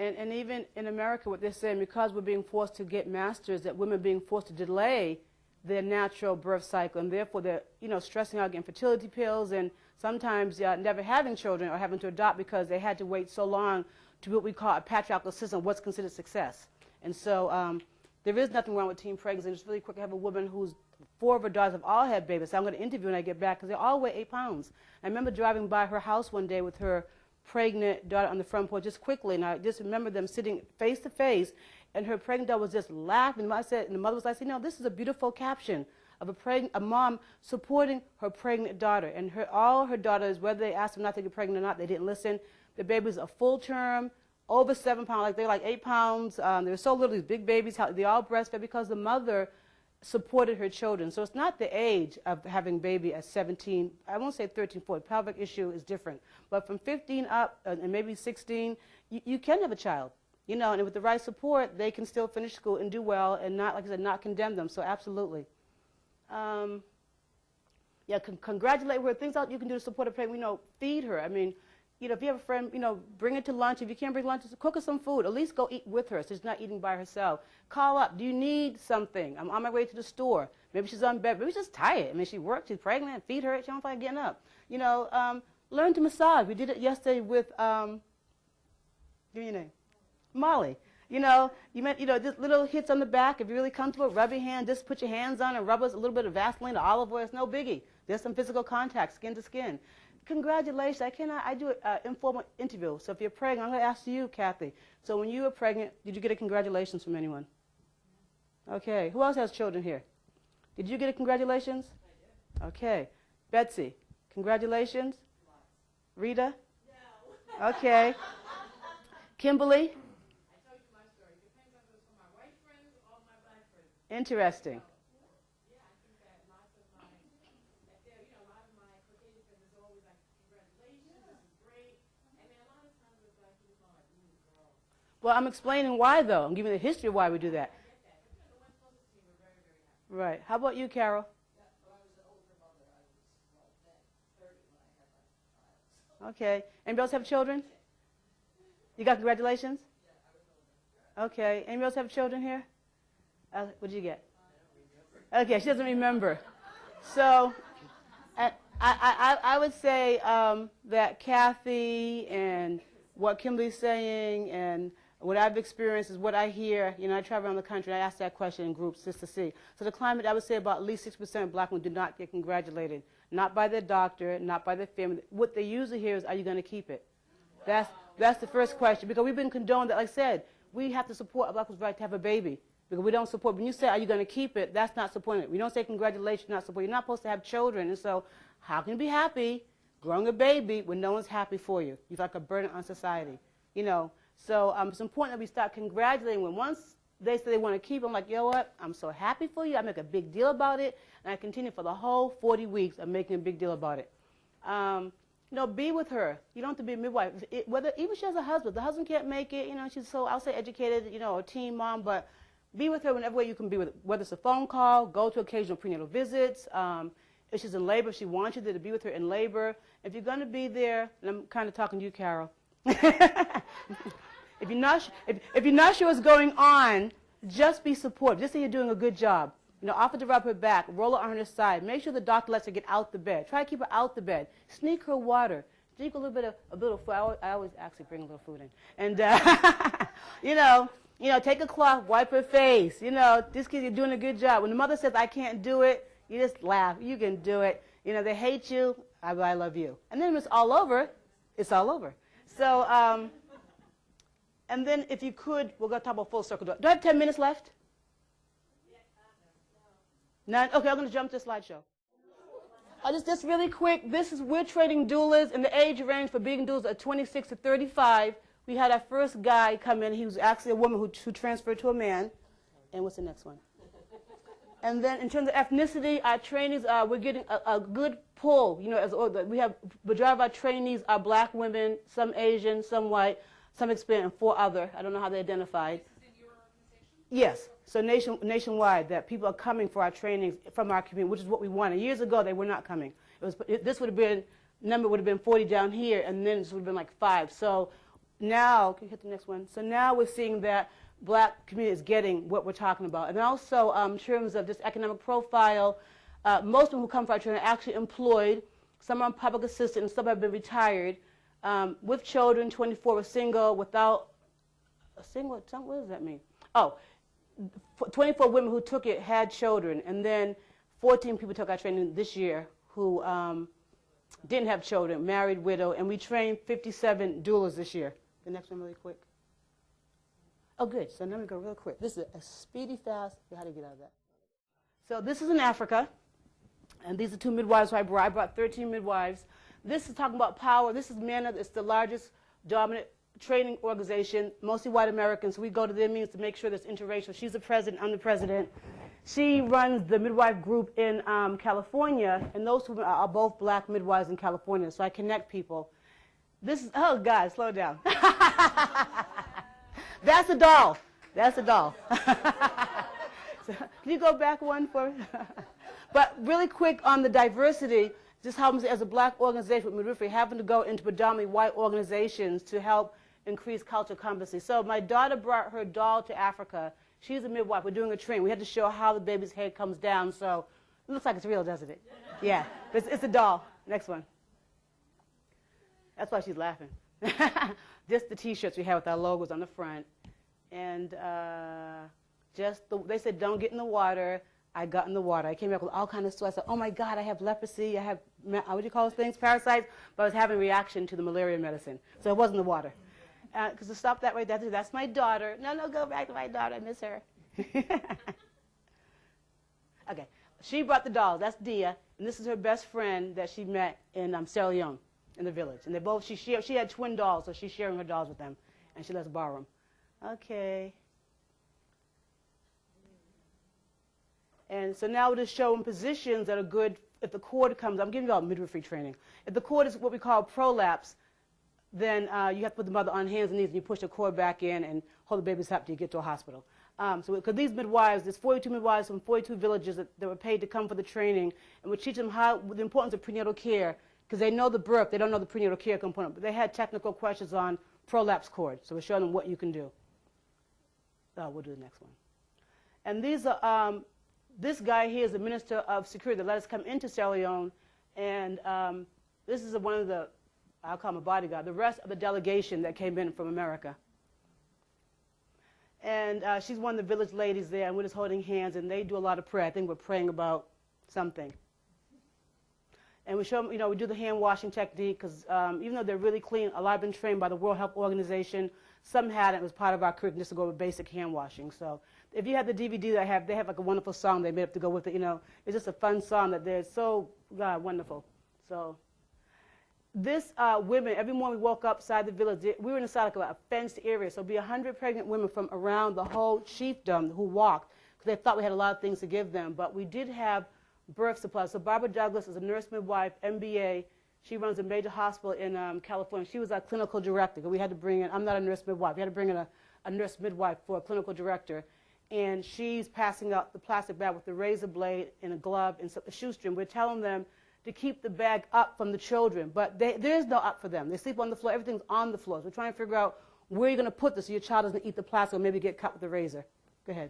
And even in America, what they're saying, because we're being forced to get masters, that women are being forced to delay their natural birth cycle, and therefore they're, stressing out getting fertility pills, and sometimes never having children or having to adopt because they had to wait so long to be what we call a patriarchal system, what's considered success. And so there is nothing wrong with teen pregnancy. And just really quick, I have a woman who's 4 of her daughters have all had babies. So I'm going to interview when I get back because they all weigh 8 pounds. I remember driving by her house one day with her pregnant daughter on the front porch just quickly, and I just remember them sitting face to face, and her pregnant daughter was just laughing. And the mother was like, this is a beautiful caption of a mom supporting her pregnant daughter. And all her daughters, whether they asked them not to get pregnant or not, they didn't listen. The babies are full term, over 7 pounds, they're like 8 pounds. They were so little, these big babies, they all breastfed because the mother supported her children. So it's not the age of having baby at 17, I won't say 13, 14, pelvic issue is different. But from 15 up and maybe 16, you can have a child, and with the right support, they can still finish school and do well and not, like I said, not condemn them. So absolutely. Congratulate her. Things out you can do to support a pregnant, feed her. I mean, if you have a friend, bring her to lunch. If you can't bring lunch, cook her some food. At least go eat with her so she's not eating by herself. Call up. Do you need something? I'm on my way to the store. Maybe she's on bed. Maybe she's just tired. I mean, she worked. She's pregnant. Feed her. She don't feel like getting up. Learn to massage. We did it yesterday with, give me your name. Molly. You meant, just little hits on the back. If you're really comfortable, rub your hand. Just put your hands on and rub us a little bit of Vaseline or olive oil. It's no biggie. There's some physical contact, skin to skin. Congratulations. I do an informal interview. So if you're pregnant, I'm going to ask you, Kathy. So when you were pregnant, did you get a congratulations from anyone? Okay. Who else has children here? Did you get a congratulations? I did. Okay. Betsy, congratulations. Rita? No. Okay. Kimberly? I told you my story. It depends on if it's for my white friends or my black friends. Interesting. Well, I'm explaining why, though. I'm giving the history of why we do that. Right. How about you, Carol? Okay. Anybody else have children? You got congratulations? Okay. Anybody else have children here? What did you get? Okay, she doesn't remember. So I would say that Kathy and what Kimberly's saying and what I've experienced is what I hear. I travel around the country, and I ask that question in groups just to see. So the climate, I would say about at least 6% of black women do not get congratulated. Not by their doctor, not by their family. What they usually hear is, are you going to keep it? That's the first question. Because we've been condoned that, like I said, we have to support a black woman's right to have a baby. Because we don't support, when you say, are you going to keep it, that's not supporting it. We don't say congratulations, not support. You're not supposed to have children. And so how can you be happy growing a baby when no one's happy for you? You're like a burden on society, So it's important that we start congratulating when once they say they want to keep, I'm like, you know what? I'm so happy for you. I make a big deal about it. And I continue for the whole 40 weeks of making a big deal about it. Be with her. You don't have to be a midwife. Even if she has a husband, the husband can't make it. She's so, I'll say educated, a teen mom, but be with her whenever way you can be with her. Whether it's a phone call, go to occasional prenatal visits. If she's in labor, if she wants you there, to be with her in labor. If you're going to be there, and I'm kind of talking to you, Carol. If you're not sure what's going on, just be supportive. Just say you're doing a good job. Offer to rub her back, roll her on her side. Make sure the doctor lets her get out the bed. Try to keep her out the bed. Sneak her water. Sneak a little bit of food. I always actually bring a little food in. And take a cloth, wipe her face. This kid, you're doing a good job. When the mother says, I can't do it, you just laugh. You can do it. They hate you. I love you. And then when it's all over, it's all over. So, and then if you could, we're going to talk about full circle. Do I have 10 minutes left? None? Okay, I'm going to jump to the slideshow. Just really quick, we're trading doulas, and the age range for being doulas are 26 to 35. We had our first guy come in. He was actually a woman who transferred to a man. And what's the next one? And then in terms of ethnicity, our trainees, we're getting a good pull. Majority of our trainees are black women, some Asian, some white, some Hispanic, and 4 other. I don't know how they identified. Is it your organization? Yes. So nationwide, that people are coming for our trainings from our community, which is what we wanted. Years ago, they were not coming. This would have been, number would have been 40 down here, and then this would have been like 5. So, now, can you hit the next one? So now we're seeing that black community is getting what we're talking about. And also, in terms of just economic profile, most of them who come from our training are actually employed. Some are on public assistance, and some have been retired. With children, 24 were single, without a single, what does that mean? Oh, 24 women who took it had children, and then 14 people took our training this year who didn't have children, married, widow, and we trained 57 doulas this year. The next one really quick. Oh, good. So now we go real quick. This is a speedy, fast. How to get out of that? So this is in Africa, and these are 2 midwives I brought. I brought 13 midwives. This is talking about power. This is MENA. It's the largest dominant training organization, mostly white Americans. So we go to their meetings to make sure there's interracial. She's the president. I'm the president. She runs the midwife group in California, and those two are both black midwives in California. So I connect people. This is, oh, God, slow down. That's a doll. That's a doll. So, can you go back one for me? But really quick on the diversity, just how as a black organization with midwifery, having to go into predominantly white organizations to help increase cultural competency. So my daughter brought her doll to Africa. She's a midwife. We're doing a training. We had to show how the baby's head comes down. So it looks like it's real, doesn't it? Yeah. But it's a doll. Next one. That's why she's laughing. Just the T-shirts we have with our logos on the front. And they said, don't get in the water. I got in the water. I came back with all kinds of sores. I said, oh, my God, I have leprosy. I have, what do you call those things, parasites? But I was having a reaction to the malaria medicine. So it wasn't the water. Because to stop that right there, that's my daughter. No, go back to my daughter. I miss her. Okay. She brought the dolls. That's Dia. And this is her best friend that she met in Sierra Leone in the village. And they both, she had twin dolls, so she's sharing her dolls with them. And she lets us borrow them. Okay. And so now we're just showing positions that are good if the cord comes. I'm giving you all midwifery training. If the cord is what we call prolapse, then you have to put the mother on hands and knees and you push the cord back in and hold the baby's up till you get to a hospital. So because these midwives, there's 42 midwives from 42 villages that were paid to come for the training, and we teach them the importance of prenatal care, because they know the birth, they don't know the prenatal care component, but they had technical questions on prolapse cord, so we're showing them what you can do. We'll do the next one. And these are, this guy here is the Minister of Security that let us come into Sierra Leone, and this is one of the, I'll call him a bodyguard, the rest of the delegation that came in from America. And she's one of the village ladies there, and we're just holding hands, and they do a lot of prayer. I think we're praying about something. And we show them, we do the hand washing technique, because even though they're really clean, a lot have been trained by the World Health Organization. Some hadn't. It was part of our curriculum just to go with basic hand washing. So if you have the DVD that I have, they have like a wonderful song they made up to go with it. It's just a fun song that they're so wonderful. So this women, every morning we woke up outside the village. We were inside like a fenced area, so it'd be 100 pregnant women from around the whole chiefdom who walked, because they thought we had a lot of things to give them. But we did have birth supplies. So Barbara Douglas is a nurse midwife, MBA. She runs a major hospital in California. She was our clinical director. We had to bring in, I'm not a nurse midwife, we had to bring in a nurse midwife for a clinical director. And she's passing out the plastic bag with the razor blade and a glove and a shoestring. We're telling them to keep the bag up from the children, but there's no up for them. They sleep on the floor. Everything's on the floor. So we're trying to figure out where you're going to put this so your child doesn't eat the plastic or maybe get cut with the razor. Go ahead.